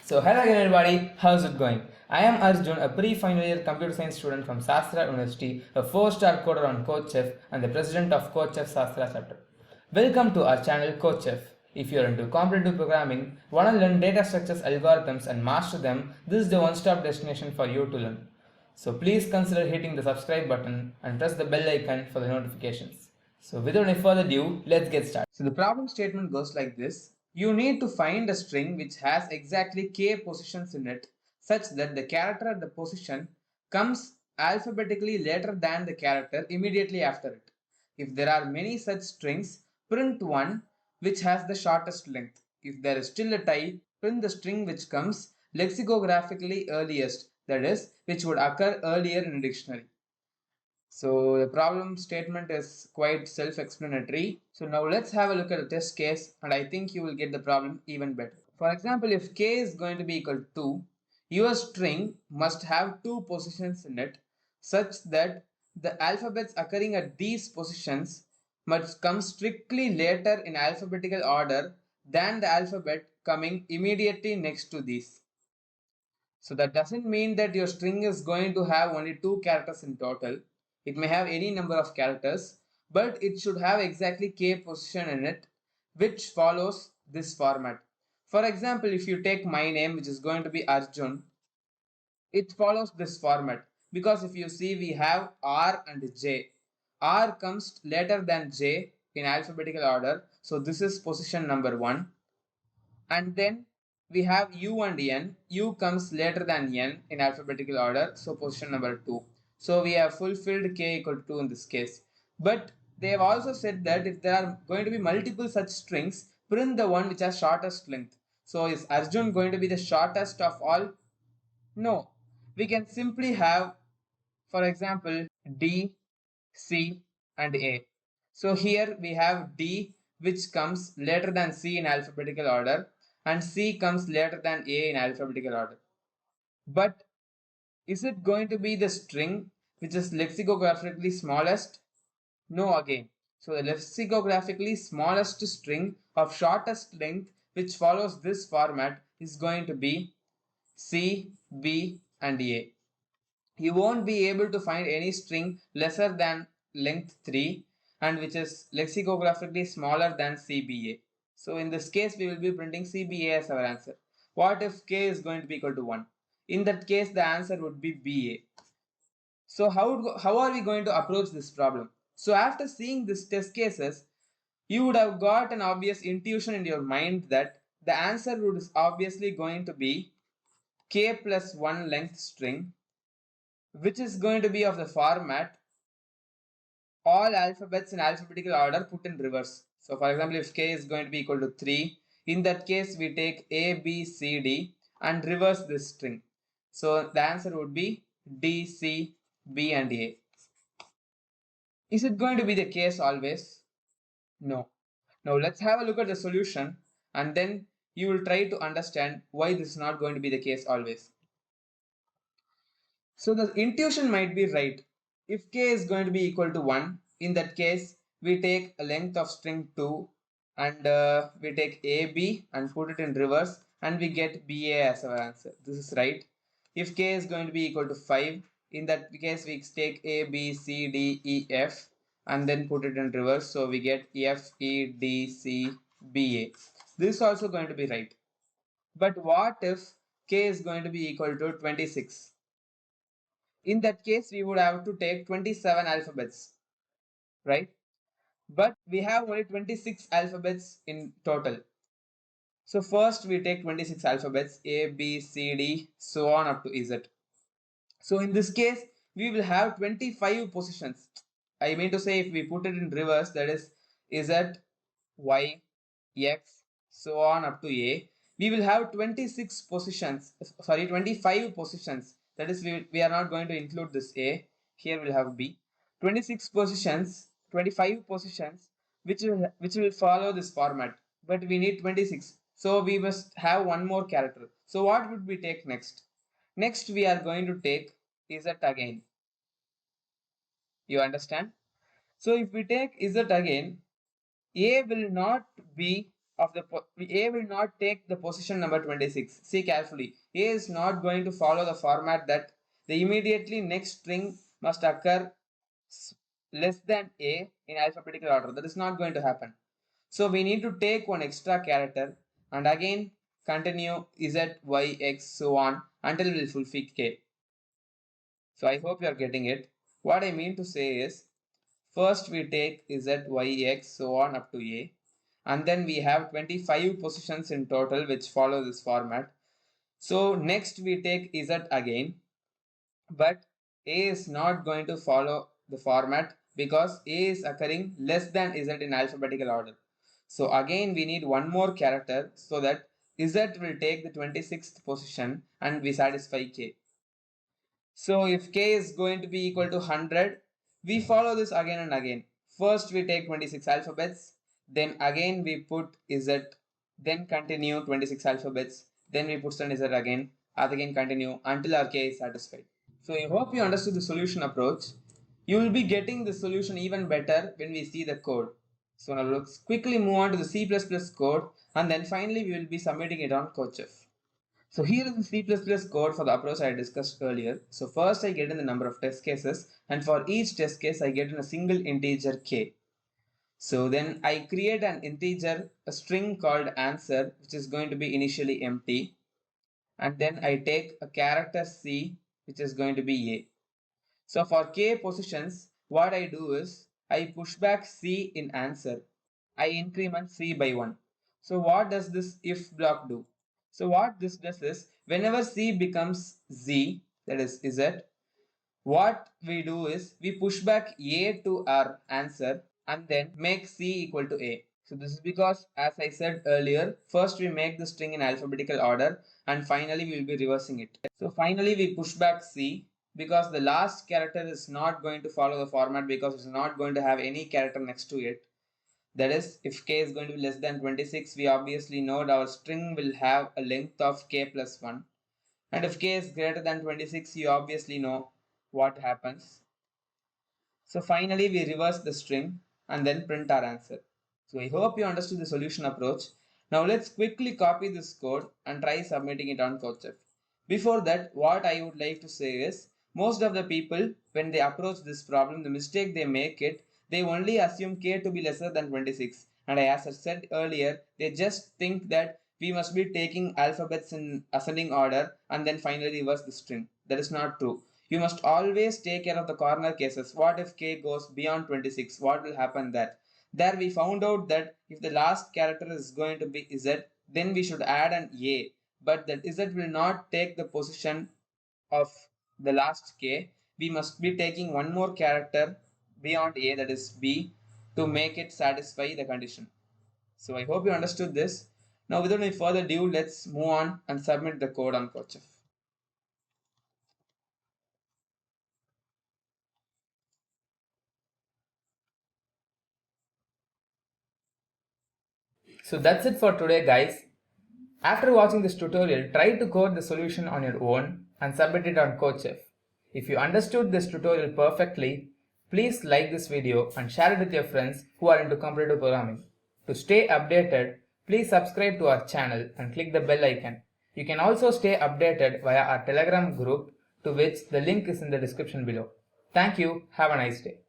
So hello again everybody, how's it going? I am Arjun, a pre-final year computer science student from Sastra University, a 4-star coder on CodeChef and the president of CodeChef Sastra chapter. Welcome to our channel CodeChef. If you are into competitive programming, want to learn data structures, algorithms and master them, this is the one-stop destination for you to learn. So please consider hitting the subscribe button and press the bell icon for the notifications. So without any further ado, let's get started. So the problem statement goes like this. You need to find a string which has exactly k positions in it such that the character at the position comes alphabetically later than the character immediately after it. If there are many such strings, print one which has the shortest length. If there is still a tie, print the string which comes lexicographically earliest, that is, which would occur earlier in a dictionary. So the problem statement is quite self-explanatory. So now let's have a look at the test case and I think you will get the problem even better. For example, if k is going to be equal to 2, your string must have two positions in it such that the alphabets occurring at these positions must come strictly later in alphabetical order than the alphabet coming immediately next to these. So that doesn't mean that your string is going to have only two characters in total. It may have any number of characters, but it should have exactly k position in it, which follows this format. For example, if you take my name, which is going to be Arjun, it follows this format because if you see we have R and J. R comes later than J in alphabetical order. So this is position number 1. And then we have U and N. U comes later than N in alphabetical order, so position number 2. So we have fulfilled k equal to 2 in this case. But they have also said that if there are going to be multiple such strings, print the one which has shortest length. So is Arjun going to be the shortest of all? No. We can simply have, for example, D, C and A. So here we have D which comes later than C in alphabetical order and C comes later than A in alphabetical order. But is it going to be the string which is lexicographically smallest? No again. So the lexicographically smallest string of shortest length which follows this format is going to be C, B and A. You won't be able to find any string lesser than length 3 and which is lexicographically smaller than CBA. So in this case, we will be printing CBA as our answer. What if k is going to be equal to 1? In that case, the answer would be BA. So how are we going to approach this problem? So after seeing these test cases, you would have got an obvious intuition in your mind that the answer would is obviously going to be k plus 1 length string which is going to be of the format all alphabets in alphabetical order put in reverse. So for example, if k is going to be equal to 3, in that case we take A, B, C, D and reverse this string. So the answer would be D, C, B and A. Is it going to be the case always? No. Now let's have a look at the solution and then you will try to understand why this is not going to be the case always. So the intuition might be right. If k is going to be equal to 1, in that case, we take a length of string 2 and we take AB and put it in reverse and we get BA as our answer. This is right. If k is going to be equal to 5, in that case, we take A, B, C, D, E, F and then put it in reverse. So we get F, E, D, C, B, A. This is also going to be right. But what if k is going to be equal to 26? In that case, we would have to take 27 alphabets, right? But we have only 26 alphabets in total. So first we take 26 alphabets, A, B, C, D, so on up to Z. So in this case, we will have 25 positions. I mean to say if we put it in reverse, that is Z, Y, X, so on up to A, we will have 26 positions, sorry, 25 positions. That is, we are not going to include this A. Here we'll have B. 26 positions, 25 positions, which will follow this format. But we need 26. So we must have one more character. So what would we take next? Next, we are going to take Z again. You understand? So if we take Z again, A will not be of the A will not take the position number 26. See carefully. A is not going to follow the format that the immediately next string must occur less than A in alphabetical order. That is not going to happen. So we need to take one extra character and again continue Z, Y, X, so on until we fulfill K. So I hope you are getting it. What I mean to say is, first we take Z, Y, X, so on up to A, and then we have 25 positions in total which follow this format. So next we take Z again, but A is not going to follow the format because A is occurring less than Z in alphabetical order. So again we need one more character so that Z will take the 26th position and we satisfy K. So if K is going to be equal to 100, we follow this again and again. First we take 26 alphabets, then again we put Z, then continue 26 alphabets, then we put Z again continue until our K is satisfied. So I hope you understood the solution approach. You will be getting the solution even better when we see the code. So now let's quickly move on to the C++ code, and then finally we will be submitting it on CodeChef. So here is the C++ code for the approach I discussed earlier. So first I get in the number of test cases, and for each test case I get in a single integer k. So then I create an integer, a string called answer, which is going to be initially empty, and then I take a character C, which is going to be A. So for k positions, what I do is I push back C in answer. I increment C by 1. So what does this if block do? So what this does is, whenever C becomes Z, that is Z, what we do is we push back A to our answer and then make C equal to A. So this is because, as I said earlier, first we make the string in alphabetical order and finally we will be reversing it. So finally we push back C because the last character is not going to follow the format because it's not going to have any character next to it. That is, if k is going to be less than 26, we obviously know that our string will have a length of k plus 1. And if k is greater than 26, you obviously know what happens. So finally, we reverse the string and then print our answer. So I hope you understood the solution approach. Now let's quickly copy this code and try submitting it on CodeChef. Before that, what I would like to say is, most of the people, when they approach this problem, the mistake they make it, they only assume k to be lesser than 26. And as I said earlier, they just think that we must be taking alphabets in ascending order and then finally reverse the string. That is not true. You must always take care of the corner cases. What if k goes beyond 26? What will happen there? There we found out that if the last character is going to be Z, then we should add an A. But that Z will not take the position of the last K. We must be taking one more character beyond A, that is B, to make it satisfy the condition. So I hope you understood this. Now without any further ado, let's move on and submit the code on CodeChef. So that's it for today, guys. After watching this tutorial, try to code the solution on your own and submit it on CodeChef. If you understood this tutorial perfectly, please like this video and share it with your friends who are into computer programming. To stay updated, please subscribe to our channel and click the bell icon. You can also stay updated via our Telegram group, to which the link is in the description below. Thank you. Have a nice day.